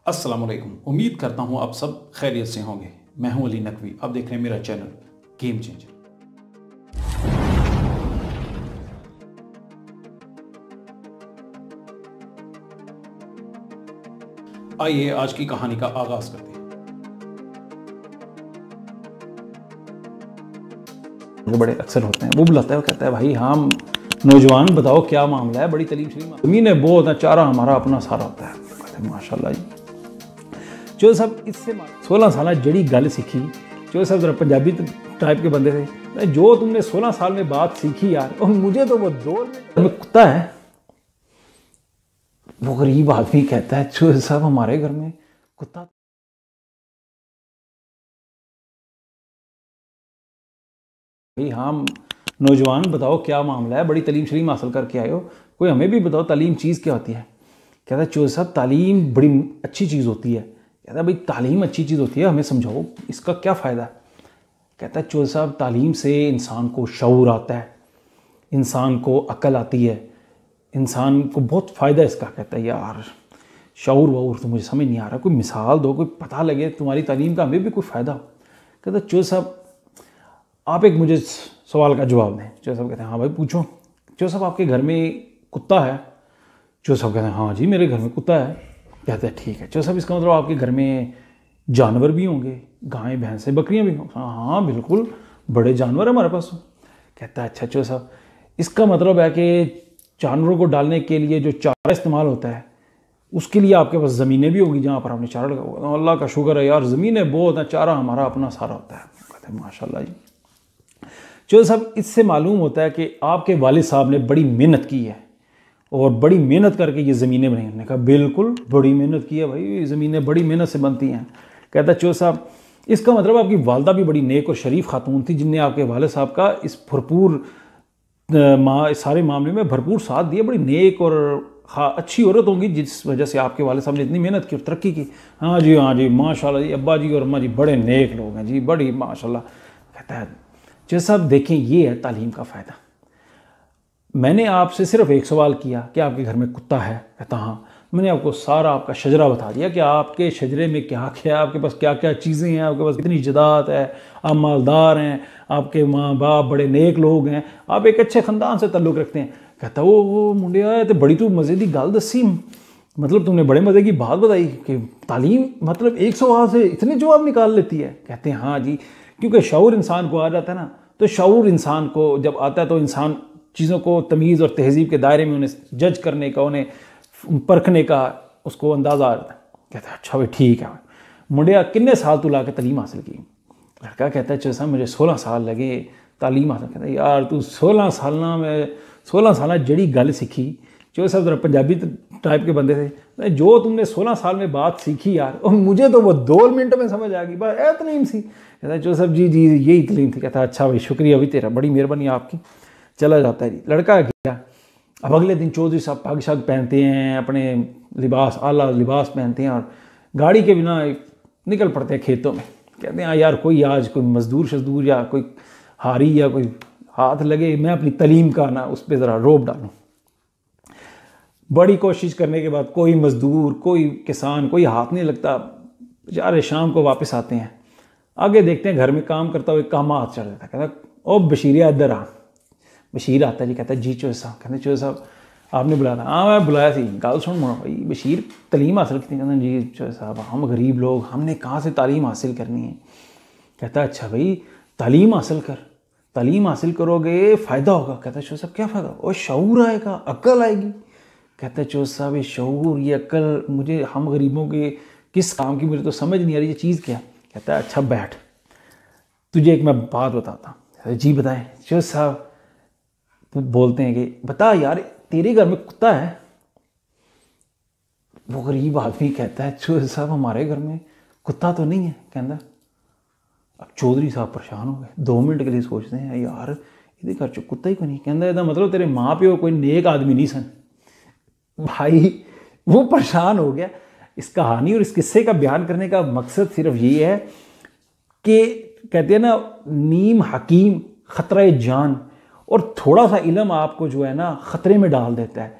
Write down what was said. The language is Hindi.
अस्सलाम वालेकुम। उम्मीद करता हूँ आप सब खैरियत से होंगे। मैं हूँ अली नकवी, आप देख रहे हैं मेरा चैनल गेम चेंजर। आइए आज की कहानी का आगाज करते हैं। जो बड़े अक्सर होते हैं वो बुलाता है, वो कहता है भाई हम नौजवान बताओ क्या मामला है, बड़ी तलीम शरीफ ज़मीन है बहुत है, चारा हमारा अपना सारा होता है। कहते हैं माशाल्लाह जी। जो सब इससे 16 साल जड़ी गल सीखी, जो सब जरा पंजाबी टाइप के बंदे थे, जो तुमने 16 साल में बात सीखी यार, और मुझे तो वो 2 में कुत्ता है। वो गरीब आदमी कहता है जो साहब हमारे घर में कुत्ता। भाई हम नौजवान बताओ क्या मामला है, बड़ी तलीम शरीफ हासिल करके आए हो, कोई हमें भी बताओ तालीम चीज़ क्या होती है। कहता है चो साहब तालीम बड़ी अच्छी चीज़ होती है। कहता है भाई तालीम अच्छी चीज़ होती है, हमें समझाओ इसका क्या फ़ायदा है। कहता है चो साहब तालीम से इंसान को शऊर आता है, इंसान को अक्ल आती है, इंसान को बहुत फ़ायदा इसका। कहता है यार शऊर वऊर तो मुझे समझ नहीं आ रहा, कोई मिसाल दो, कोई पता लगे तुम्हारी तालीम का हमें भी कोई फ़ायदा हो। कहता है चो साहब आप एक मुझे सवाल का जवाब दें। चो साहब कहते हैं हाँ भाई पूछो। चो साहब आपके घर में कुत्ता है। चो साहब कहते हैं हाँ जी मेरे घर में कुत्ता है। कहते हैं ठीक है। चो साहब इसका मतलब आपके घर में जानवर भी होंगे, गायें भैंसें बकरियां भी होंगी। हाँ बिल्कुल बड़े जानवर हमारे पास। कहता है अच्छा चो साहब इसका मतलब है कि जानवरों को डालने के लिए जो चारा इस्तेमाल होता है उसके लिए आपके पास ज़मीनें भी होगी जहाँ पर आपने चारा लगा होगा। अल्लाह का शुक्र है यार ज़मीनें बहुत हैं, चारा हमारा अपना सारा होता है। कहते हैं माशाल्लाह जी। चो साहब इससे मालूम होता है कि आपके वालिद साहब ने बड़ी मेहनत की है और बड़ी मेहनत करके ये ज़मीनें बनाई। हमने कहा बिल्कुल बड़ी मेहनत की है भाई, ज़मीनें बड़ी मेहनत से बनती हैं। कहता है चो साहब इसका मतलब आपकी वालदा भी बड़ी नेक और शरीफ खातून थी जिनने आपके वालिद साहब का इस भरपूर सारे मामले में भरपूर साथ दिया। बड़ी नेक और अच्छी औरत होंगी जिस वजह से आपके वालिद साहब ने इतनी मेहनत की और तरक्की की। हाँ जी माशाल्लाह जी, अब्बा जी और अम्मा जी बड़े नेक लोग हैं जी, बड़ी माशाल्लाह। कहता है जो साहब देखें ये है तालीम का फ़ायदा। मैंने आपसे सिर्फ एक सवाल किया कि आपके घर में कुत्ता है। कहता हाँ। मैंने आपको सारा आपका शजरा बता दिया कि आपके शजरे में क्या क्या है, आपके पास क्या क्या चीज़ें हैं, आपके पास कितनी जदात है, आप मालदार हैं, आपके माँ बाप बड़े नेक लोग हैं, आप एक अच्छे ख़ानदान से ताल्लुक़ रखते हैं। कहता वो मुंडिया है तो बड़ी तू मज़े की गल दसी, मतलब तुमने बड़े मज़े की बात बताई कि तालीम मतलब एक सवाल से इतने जवाब निकाल लेती है। कहते हैं हाँ जी, क्योंकि शऊर इंसान को आ जाता है ना, तो शऊर इंसान को जब आता है तो इंसान चीज़ों को तमीज़ और तहज़ीब के दायरे में उन्हें जज करने का, उन्हें परखने का उसको अंदाज़ा आ जाता है। कहता है अच्छा भाई ठीक है। मुंडिया कितने साल तू ला के तालीम हासिल की। लड़का कहता है चलो साहब मुझे 16 साल लगे तालीम हासिल। कहता है यार तू 16 साल जड़ी गल सीखी। जो सब जरा पंजाबी टाइप के बंदे थे, जो तुमने 16 साल में बात सीखी यार, और मुझे तो वो 2 मिनट में समझ आ गई, बस ए तलीम सी। कहता है जो सब जी यही तलीम थी। कहता है अच्छा भाई शुक्रिया भाई तेरा, बड़ी मेहरबानी आपकी। चला जाता है जी। लड़का गया। अब अगले दिन चौधरी साहब पग शग पहनते हैं, अपने लिबास आला लिबास पहनते हैं और गाड़ी के बिना निकल पड़ते हैं खेतों में। कहते हैं यार कोई आज कोई मजदूर शजदूर या कोई हारी या कोई हाथ लगे, मैं अपनी तलीम का ना उस पर ज़रा रोब डालूँ। बड़ी कोशिश करने के बाद कोई मजदूर कोई किसान कोई हाथ नहीं लगता। बेचारे शाम को वापस आते हैं, आगे देखते हैं घर में काम करता हुआ काम हाथ चढ़ जाता है। कहता ओ बशीरिया इधर आ। बशीर आता जी। कहता है जी चौधरी साहब। कहते चौधरी साहब आपने बुलाया था। हाँ मैं बुलाया थी, गल सुन मोड़ा भाई बशीर तलीम हासिल की। कहते जी चौधरी साहब हम गरीब लोग, हमने कहाँ से तालीम हासिल करनी है। कहता अच्छा भाई तालीम हासिल कर, तालीम हासिल करोगे फ़ायदा होगा। कहता है चौधरी साहब क्या फ़ायदा। और शऊर आएगा, अक्ल आएगी। कहता है चौधरी साहब ये शऊर ये अक्ल मुझे हम गरीबों के किस काम की, मुझे तो समझ नहीं आ रही ये चीज़ क्या। कहता है अच्छा बैठ, तुझे एक मैं बात बताता हूँ। जी बताएं। चौधरी साहब बोलते हैं कि बता यार तेरे घर में कुत्ता है। वो गरीब आदमी कहता है चौधरी साहब हमारे घर में कुत्ता तो नहीं है। कहता अब चौधरी साहब परेशान हो गए, 2 मिनट के लिए सोचते हैं यार ये घर चो कुत्ता ही को नहीं। कहता है मतलब तेरे माँ प्यो कोई नेक आदमी नहीं सन। भाई वो परेशान हो गया। इस कहानी और इस किस्से का बयान करने का मकसद सिर्फ ये है कि कहते हैं ना नीम हकीम खतरा जान, और थोड़ा सा इल्म आपको जो है ना ख़तरे में डाल देता है।